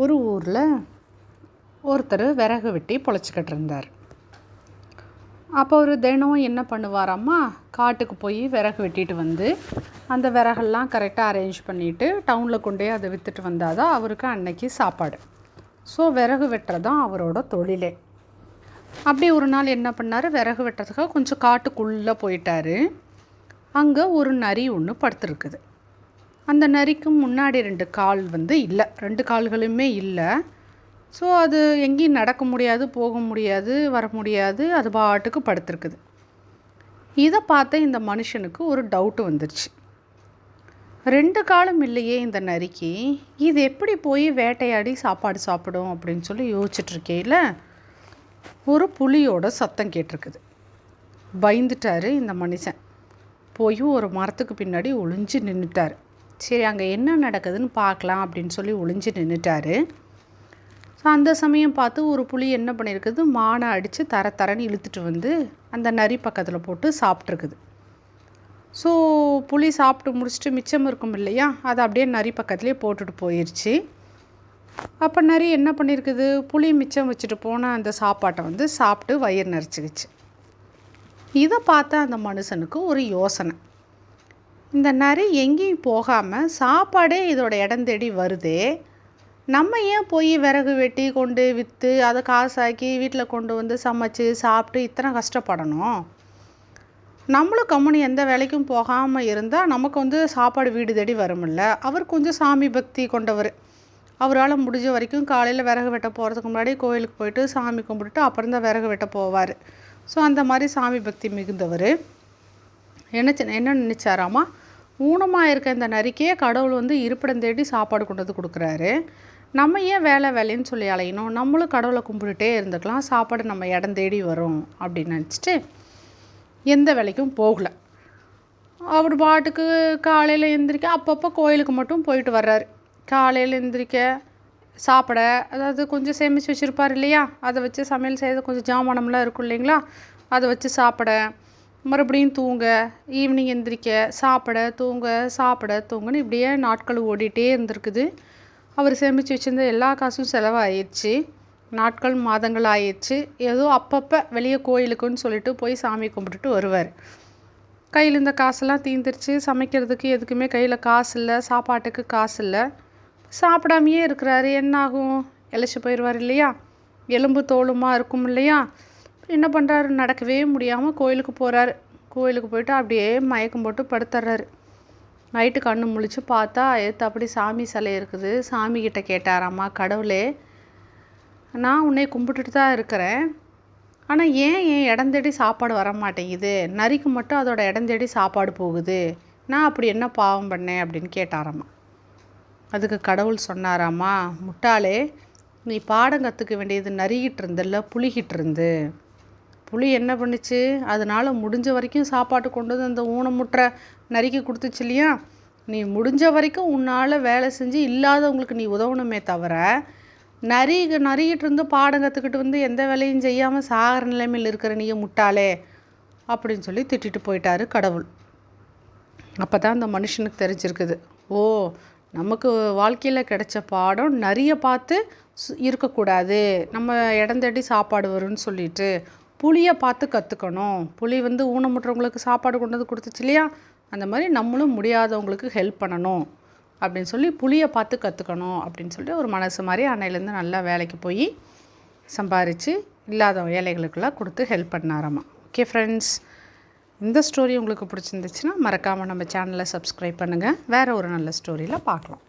ஒரு ஊரில் ஒருத்தர் விறகு வெட்டி பொழைச்சிக்கிட்டு இருந்தார். அப்போ ஒரு தினம் என்ன பண்ணுவாராம்மா, காட்டுக்கு போய் விறகு வெட்டிட்டு வந்து அந்த விறகெல்லாம் கரெக்டாக அரேஞ்ச் பண்ணிவிட்டு டவுனில் கொண்டே அதை விற்றுட்டு வந்தால் தான் அவருக்கு அன்னைக்கு சாப்பாடு. ஸோ விறகு வெட்டுறது தான் அவரோட தொழிலே. அப்படி ஒரு நாள் என்ன பண்ணார், விறகு வெட்டுறதுக்காக கொஞ்சம் காட்டுக்குள்ளே போயிட்டார். அங்கே ஒரு நரி ஒன்று படுத்துருக்குது. அந்த நரிக்கு முன்னாடி 2 கால் இல்லை, 2 கால்களுமே இல்லை. ஸோ அது எங்கேயும் நடக்க முடியாது, போக முடியாது, வர முடியாது, அது பாட்டுக்கு படுத்துருக்குது. இதை பார்த்த இந்த மனுஷனுக்கு ஒரு டவுட்டு வந்துருச்சு. 2 காலும் இல்லையே இந்த நரிக்கு, இது எப்படி போய் வேட்டையாடி சாப்பாடு சாப்பிடும் அப்படின்னு சொல்லி யோசிச்சுட்ருக்கையில் ஒரு புலியோட சத்தம் கேட்டிருக்குது. பயந்துட்டார் இந்த மனுஷன். போய் ஒரு மரத்துக்கு பின்னாடி ஒளிஞ்சு நின்றுட்டார். சரி, அங்கே என்ன நடக்குதுன்னு பார்க்கலாம் அப்படின்னு சொல்லி ஒளிஞ்சு நின்றுட்டார். ஸோ அந்த சமயம் பார்த்து ஒரு புலி என்ன பண்ணியிருக்குது, மானை அடித்து தரன்னு இழுத்துட்டு வந்து அந்த நரி பக்கத்தில் போட்டு சாப்பிட்ருக்குது. ஸோ புலி சாப்பிட்டு முடிச்சுட்டு மிச்சம் இருக்கும் இல்லையா, அதை அப்படியே நரி பக்கத்துலேயே போட்டுட்டு போயிடுச்சு. அப்போ நரி என்ன பண்ணியிருக்குது, புளி மிச்சம் வச்சுட்டு போன அந்த சாப்பாட்டை சாப்பிட்டு வயிறு நரைச்சிக்கிச்சு. இதை பார்த்தா அந்த மனுஷனுக்கு ஒரு யோசனை, இந்த நரி எங்கேயும் போகாமல் சாப்பாடே இதோட இடம் தேடி வருதே, நம்ம ஏன் போய் விறகு வெட்டி கொண்டு விற்று அதை காசாக்கி வீட்டில் கொண்டு வந்து சமைச்சு சாப்பிட்டு இத்தனை கஷ்டப்படணும்? நம்மளும் கம்முனு எந்த வேலைக்கும் போகாமல் இருந்தால் நமக்கு சாப்பாடு வீடு தேடி வருமில்ல. அவர் கொஞ்சம் சாமி பக்தி கொண்டவர். அவரால் முடிஞ்ச வரைக்கும் காலையில் விறகு வெட்ட போகிறதுக்கு முன்னாடி கோயிலுக்கு போயிட்டு சாமி கும்பிட்டுட்டு அப்புறம் தான் விறகு வெட்ட போவார். ஸோ அந்த மாதிரி சாமி பக்தி மிகுந்தவர் என்ன நினச்சாராமா, ஊனமாக இருக்க இந்த நரிக்கே கடவுள் இருப்பிடம் தேடி சாப்பாடு கொண்டு வந்து கொடுக்குறாரு, நம்ம ஏன் வேலைன்னு சொல்லி அலையணும், நம்மளும் கடவுளை கும்பிட்டுட்டே இருந்துக்கலாம், சாப்பாடு நம்ம இடம் தேடி வரும் அப்படின்னு நினச்சிட்டு எந்த வேலைக்கும் போகலை. அவர் பாட்டுக்கு காலையில் எழுந்திரிக்க அப்பப்போ கோயிலுக்கு மட்டும் போயிட்டு வர்றாரு. காலையில் எழுந்திரிக்க சாப்பிட, அதாவது கொஞ்சம் சேமித்து வச்சுருப்பார் இல்லையா, அதை வச்சு சமையல் செய்கிறது கொஞ்சம் ஜாமானம்லாம் இருக்கும் இல்லைங்களா, அதை வச்சு சாப்பிட, மறுபடியும் தூங்க, ஈவினிங் எந்திரிக்க, சாப்பிட தூங்கன்னு இப்படியே நாட்கள் ஓடிட்டே இருந்திருக்குது. அவர் சேமித்து வச்சுருந்த எல்லா காசும் செலவாயிடுச்சு. நாட்கள் மாதங்கள் ஆயிடுச்சு. ஏதோ அப்பப்போ வெளியே கோயிலுக்குன்னு சொல்லிட்டு போய் சாமி கும்பிட்டுட்டு வருவார். கையில் இந்த காசெல்லாம் தீர்ந்துருச்சு. சமைக்கிறதுக்கு எதுக்குமே கையில் காசு இல்லை, சாப்பாட்டுக்கு காசு இல்லை. சாப்பிடாமையே இருக்கிறாரு. என்னாகும், இளைச்சி போயிடுவார் இல்லையா, எலும்பு தோலுமா இருக்கும் இல்லையா. என்ன பண்ணுறாரு, நடக்கவே முடியாமல் கோயிலுக்கு போகிறாரு. கோயிலுக்கு போயிட்டு அப்படியே மயக்கம் போட்டு படுத்துட்றாரு. நைட்டு கண்ணு முழிச்சு பார்த்தா அப்படி சாமி சிலை இருக்குது. சாமிக்கிட்ட கேட்டாராம்மா, கடவுளே, நான் உன்னை கும்பிட்டுட்டு தான் இருக்கிறேன், ஆனால் ஏன் என் இடம் தேடி சாப்பாடு வர மாட்டேங்குது, நரிக்கு மட்டும் அதோட இடம் தேடி சாப்பாடு போகுது, நான் அப்படி என்ன பாவம் பண்ணேன் அப்படின்னு கேட்டாராம்மா. அதுக்கு கடவுள் சொன்னாராம்மா, முட்டாளே, நீ பாடம் கற்றுக்க வேண்டியது நரிக்கிட்டு இருந்தில்ல, புலிகிட்டு இருந்து. புலி என்ன பண்ணுச்சு, அதனால் முடிஞ்ச வரைக்கும் சாப்பாட்டு கொண்டு வந்து அந்த ஊனமுற்ற நரிக்கு கொடுத்துச்சு இல்லையா. நீ முடிஞ்ச வரைக்கும் உன்னால் வேலை செஞ்சு இல்லாதவங்களுக்கு நீ உதவணுமே தவிர, நரிக்கிட்டு இருந்து பாடம் கற்றுக்கிட்டு எந்த வேலையும் செய்யாமல் சாகிற நிலைமையில் இருக்கிற நீ முட்டாளே அப்படின்னு சொல்லி திட்டிட்டு போயிட்டாரு கடவுள். அப்போ தான் அந்த மனுஷனுக்கு தெரிஞ்சிருக்குது, ஓ, நமக்கு வாழ்க்கையில் கிடைச்ச பாடம் நரியை பார்த்து இருக்கக்கூடாது, நம்ம இடம் தேடி சாப்பாடு வரும்னு சொல்லிட்டு புளியை பார்த்து கற்றுக்கணும். புளி ஊனமுற்றவங்களுக்கு சாப்பாடு கொண்டு வந்து கொடுத்துச்சு இல்லையா, அந்த மாதிரி நம்மளும் முடியாதவங்களுக்கு ஹெல்ப் பண்ணணும் அப்படின்னு சொல்லி புளியை பார்த்து கற்றுக்கணும் அப்படின்னு சொல்லிட்டு ஒரு மனசு மாதிரி அன்னையிலேருந்து நல்லா வேலைக்கு போய் சம்பாரித்து இல்லாத ஏழைகளுக்கெல்லாம் கொடுத்து ஹெல்ப் பண்ணாராமா. ஓகே ஃப்ரெண்ட்ஸ், இந்த ஸ்டோரி உங்களுக்கு பிடிச்சிருந்துச்சுன்னா மறக்காமல் நம்ம சேனலை சப்ஸ்கிரைப் பண்ணுங்கள். வேறு ஒரு நல்ல ஸ்டோரியில் பார்க்கலாம்.